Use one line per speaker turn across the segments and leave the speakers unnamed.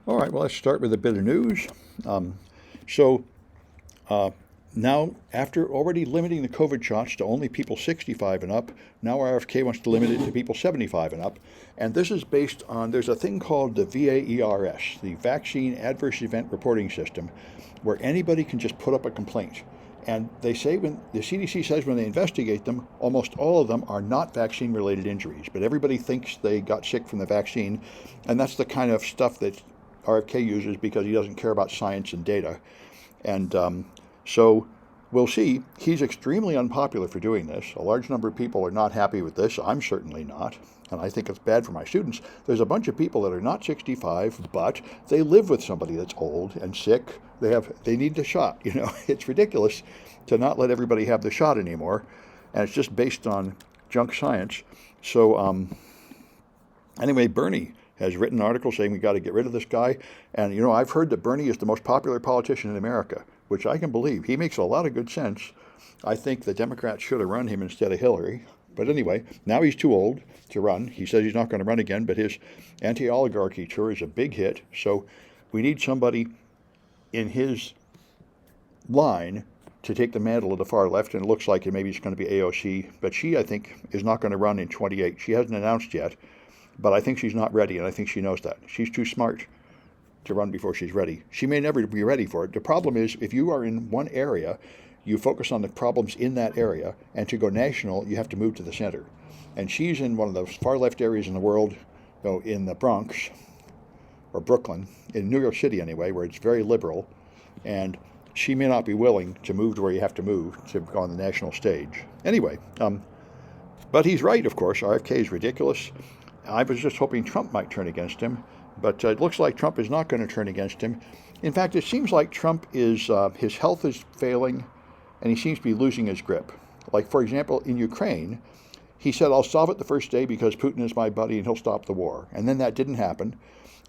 All right, well, let's start with a bit of news. So uh, now, after already limiting the COVID shots to only people 65 and up, now RFK wants to limit it to people 75 and up. And this is based on, there's a thing called the VAERS, the Vaccine Adverse Event Reporting System, where anybody can just put up a complaint. And they say when the CDC says when they investigate them, almost all of them are not vaccine related injuries, but everybody thinks they got sick from the vaccine. And that's the kind of stuff that RFK uses because he doesn't care about science and data. And so we'll see. He's extremely unpopular for doing this. A large number of people are not happy with this. I'm certainly not. And I think it's bad for my students. There's a bunch of people that are not 65, but they live with somebody that's old and sick. They need the shot. It's ridiculous to not let everybody have the shot anymore. And it's just based on junk science. So anyway, Bernie has written an article saying we got to get rid of this guy. And, I've heard that Bernie is the most popular politician in America, which I can believe. He makes a lot of good sense. I think the Democrats should have run him instead of Hillary. But anyway, now he's too old to run. He says he's not going to run again, but his anti-oligarchy tour is a big hit. So we need somebody in his line to take the mantle of the far left, and it looks like maybe it's going to be AOC. But she, I think, is not going to run in 28. She hasn't announced yet. But I think she's not ready, and I think she knows that. She's too smart to run before she's ready. She may never be ready for it. The problem is, if you are in one area, you focus on the problems in that area, and to go national, you have to move to the center. And she's in one of the far left areas in the world, in the Bronx, or Brooklyn, in New York City anyway, where it's very liberal, and she may not be willing to move to where you have to move to go on the national stage. Anyway, but he's right, of course. RFK is ridiculous. I was just hoping Trump might turn against him, but it looks like Trump is not going to turn against him. In fact, it seems like Trump is, his health is failing, and he seems to be losing his grip. Like, for example, in Ukraine, he said, I'll solve it the first day because Putin is my buddy and he'll stop the war. And then that didn't happen.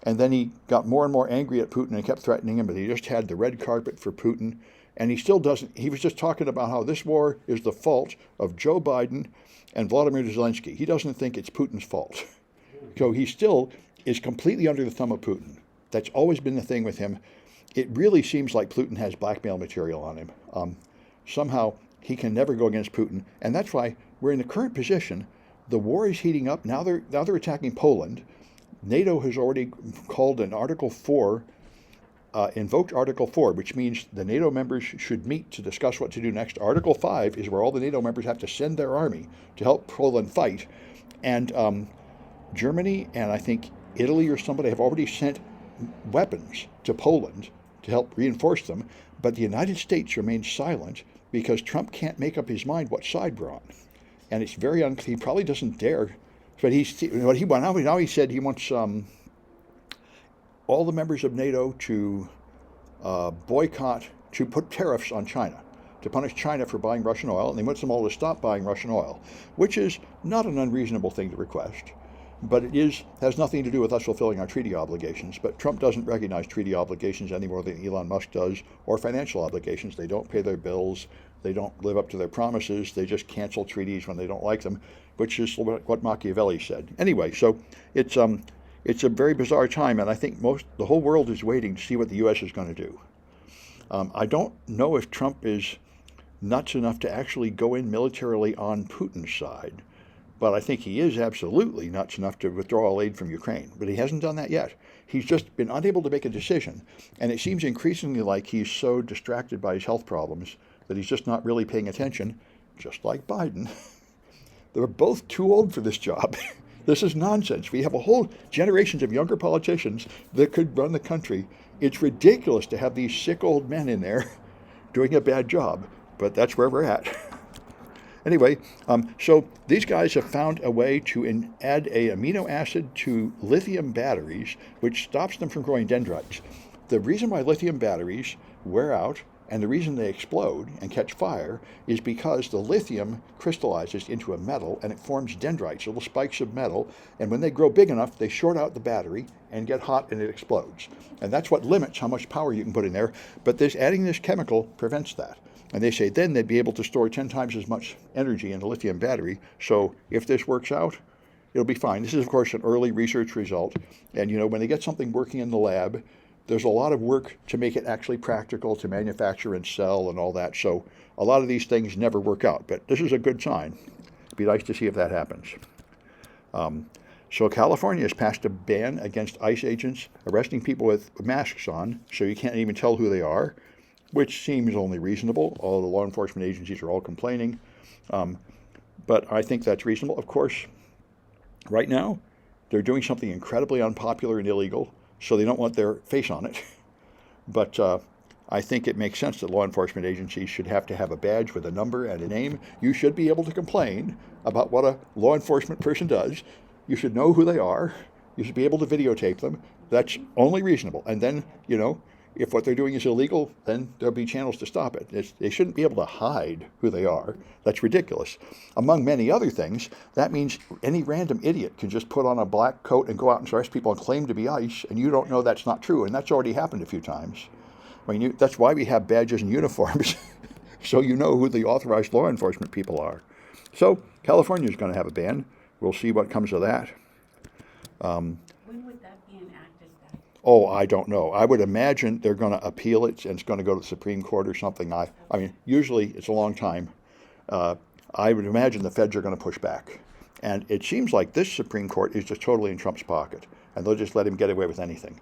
And then he got more and more angry at Putin and kept threatening him, but he just had the red carpet for Putin. And he still doesn't, he was just talking about how this war is the fault of Joe Biden and Vladimir Zelensky. He doesn't think it's Putin's fault. So he still is completely under the thumb of Putin. That's always been the thing with him. It really seems like Putin has blackmail material on him. Somehow he can never go against Putin, and that's why we're in the current position. The war is heating up. Now they're attacking Poland. NATO has already called an Article 4, invoked Article 4, which means the NATO members should meet to discuss what to do next. Article 5 is where all the NATO members have to send their army to help Poland fight. And Germany and I think Italy or somebody have already sent weapons to Poland to help reinforce them, but the United States remains silent because Trump can't make up his mind what side we're on. And it's very unclear. He probably doesn't dare. But now he said he wants all the members of NATO to boycott, to put tariffs on China, to punish China for buying Russian oil, and he wants them all to stop buying Russian oil, which is not an unreasonable thing to request. But it has nothing to do with us fulfilling our treaty obligations. But Trump doesn't recognize treaty obligations any more than Elon Musk does, or financial obligations. They don't pay their bills. They don't live up to their promises. They just cancel treaties when they don't like them, which is what Machiavelli said. Anyway, so it's a very bizarre time, and I think the whole world is waiting to see what the U.S. is going to do. I don't know if Trump is nuts enough to actually go in militarily on Putin's side. But I think he is absolutely nuts enough to withdraw all aid from Ukraine. But he hasn't done that yet. He's just been unable to make a decision. And it seems increasingly like he's so distracted by his health problems that he's just not really paying attention, just like Biden. They're both too old for this job. This is nonsense. We have a whole generations of younger politicians that could run the country. It's ridiculous to have these sick old men in there doing a bad job. But that's where we're at. Anyway, so these guys have found a way to add a amino acid to lithium batteries, which stops them from growing dendrites. The reason why lithium batteries wear out and the reason they explode and catch fire is because the lithium crystallizes into a metal and it forms dendrites, little spikes of metal. And when they grow big enough, they short out the battery and get hot and it explodes. And that's what limits how much power you can put in there. But adding this chemical prevents that. And they say then they'd be able to store 10 times as much energy in a lithium battery. So if this works out, It'll be fine. This is, of course, an early research result. And, when they get something working in the lab, there's a lot of work to make it actually practical to manufacture and sell and all that. So a lot of these things never work out. But this is a good sign. It'd be nice to see if that happens. So California has passed a ban against ICE agents arresting people with masks on, so you can't even tell who they are, which seems only reasonable. All the law enforcement agencies are all complaining. But I think that's reasonable. Of course, right now, they're doing something incredibly unpopular and illegal, so they don't want their face on it. But I think it makes sense that law enforcement agencies should have to have a badge with a number and a name. You should be able to complain about what a law enforcement person does. You should know who they are. You should be able to videotape them. That's only reasonable. And then, if what they're doing is illegal, then there'll be channels to stop it. They shouldn't be able to hide who they are. That's ridiculous. Among many other things, that means any random idiot can just put on a black coat and go out and arrest people and claim to be ICE, and you don't know that's not true. And that's already happened a few times. That's why we have badges and uniforms, so you know who the authorized law enforcement people are. So California is going to have a ban. We'll see what comes of that.
When would that be enacted then?
Oh, I don't know. I would imagine they're going to appeal it, and it's going to go to the Supreme Court or something. I mean, usually it's a long time. I would imagine the feds are going to push back. And it seems like this Supreme Court is just totally in Trump's pocket, and they'll just let him get away with anything.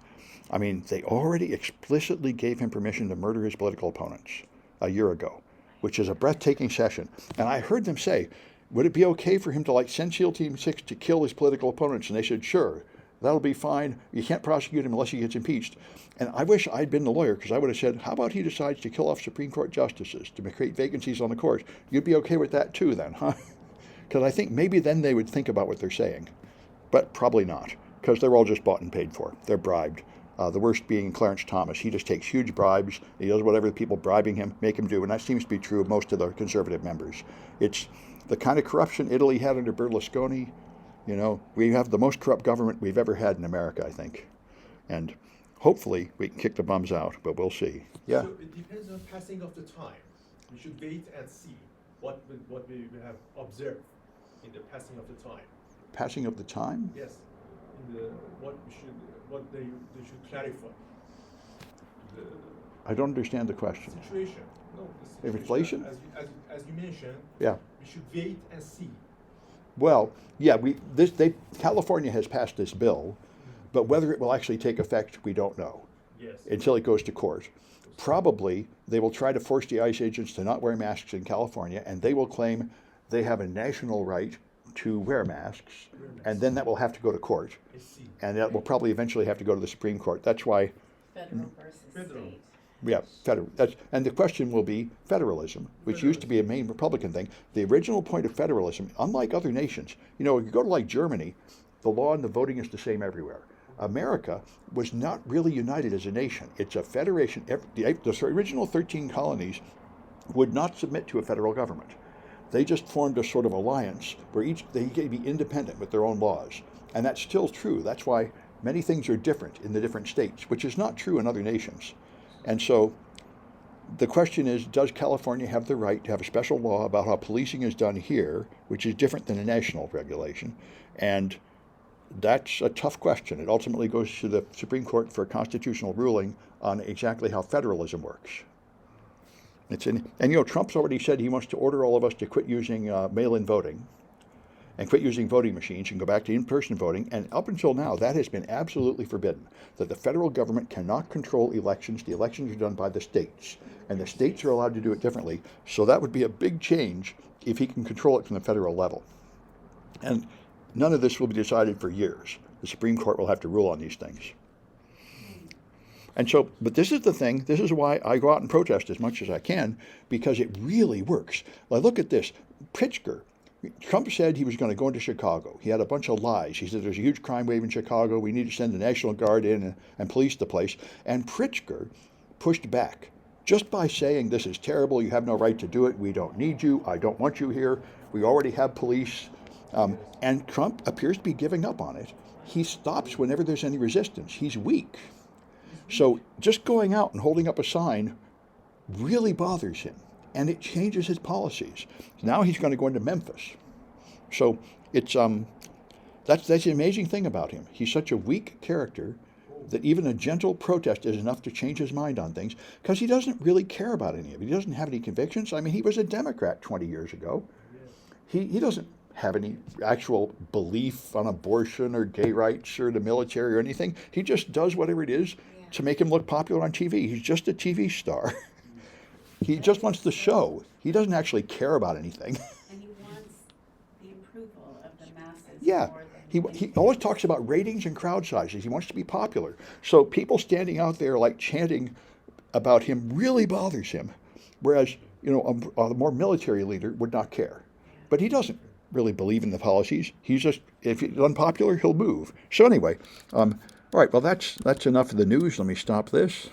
I mean, they already explicitly gave him permission to murder his political opponents a year ago, which is a breathtaking session. And I heard them say, would it be okay for him to send SEAL Team 6 to kill his political opponents? And they said, sure, that'll be fine. You can't prosecute him unless he gets impeached. And I wish I'd been the lawyer, because I would have said, how about he decides to kill off Supreme Court justices to create vacancies on the court? You'd be okay with that too then, huh? Because I think maybe then they would think about what they're saying. But probably not, because they're all just bought and paid for. They're bribed. The worst being Clarence Thomas. He just takes huge bribes. He does whatever the people bribing him make him do. And that seems to be true of most of the conservative members. It's the kind of corruption Italy had under Berlusconi. We have the most corrupt government we've ever had in America, I think. And hopefully we can kick the bums out, but we'll see. Yeah.
So it depends on passing of the time. We should wait and see what we have observed in the passing of the time.
Passing of the time?
Yes. What they should clarify.
I don't understand the question.
Situation. No, the situation.
Inflation?
As you mentioned.
Yeah.
We should wait and see.
Well, yeah, California has passed this bill, but whether it will actually take effect, we don't know.
Yes.
Until it goes to court. Probably they will try to force the ICE agents to not wear masks in California, and they will claim they have a national right to wear masks, and then that will have to go to court.
I see.
And that will probably eventually have to go to the Supreme Court. That's why,
Federal versus
Federal.
state.
yeah, federal. And the question will be federalism, which used to be a main Republican thing. The original point of federalism, unlike other nations, if you go to Germany, the law and the voting is the same everywhere. America was not really united as a nation. It's a federation. The original 13 colonies would not submit to a federal government. They just formed a sort of alliance where they could be independent with their own laws. And that's still true. That's why many things are different in the different states, which is not true in other nations. And so the question is, does California have the right to have a special law about how policing is done here, which is different than a national regulation? And that's a tough question. It ultimately goes to the Supreme Court for a constitutional ruling on exactly how federalism works. Trump's already said he wants to order all of us to quit using mail-in voting and quit using voting machines and go back to in-person voting. And up until now, that has been absolutely forbidden, that the federal government cannot control elections. The elections are done by the states, and the states are allowed to do it differently. So that would be a big change if he can control it from the federal level. And none of this will be decided for years. The Supreme Court will have to rule on these things. And so, but this is the thing, this is why I go out and protest as much as I can, because it really works. Look at this. Pritzker, Trump said he was going to go into Chicago. He had a bunch of lies. He said there's a huge crime wave in Chicago. We need to send the National Guard in and police the place. And Pritzker pushed back just by saying, this is terrible. You have no right to do it. We don't need you. I don't want you here. We already have police. And Trump appears to be giving up on it. He stops whenever there's any resistance. He's weak. So just going out and holding up a sign really bothers him, and it changes his policies. Now he's going to go into Memphis. So it's That's the amazing thing about him. He's such a weak character that even a gentle protest is enough to change his mind on things because he doesn't really care about any of it. He doesn't have any convictions. I mean, he was a Democrat 20 years ago. He doesn't have any actual belief on abortion or gay rights or the military or anything. He just does whatever it is to make him look popular on TV. He's just a TV star. He just wants the show. He doesn't actually care about anything.
And he wants the approval of the masses
Yeah.
more than
He
anything.
always talks about ratings and crowd sizes. He wants to be popular. So people standing out there like chanting about him really bothers him. Whereas, a more military leader would not care. But he doesn't really believe in the policies. He's just, if he's unpopular, he'll move. So anyway, all right, well, that's enough of the news. Let me stop this.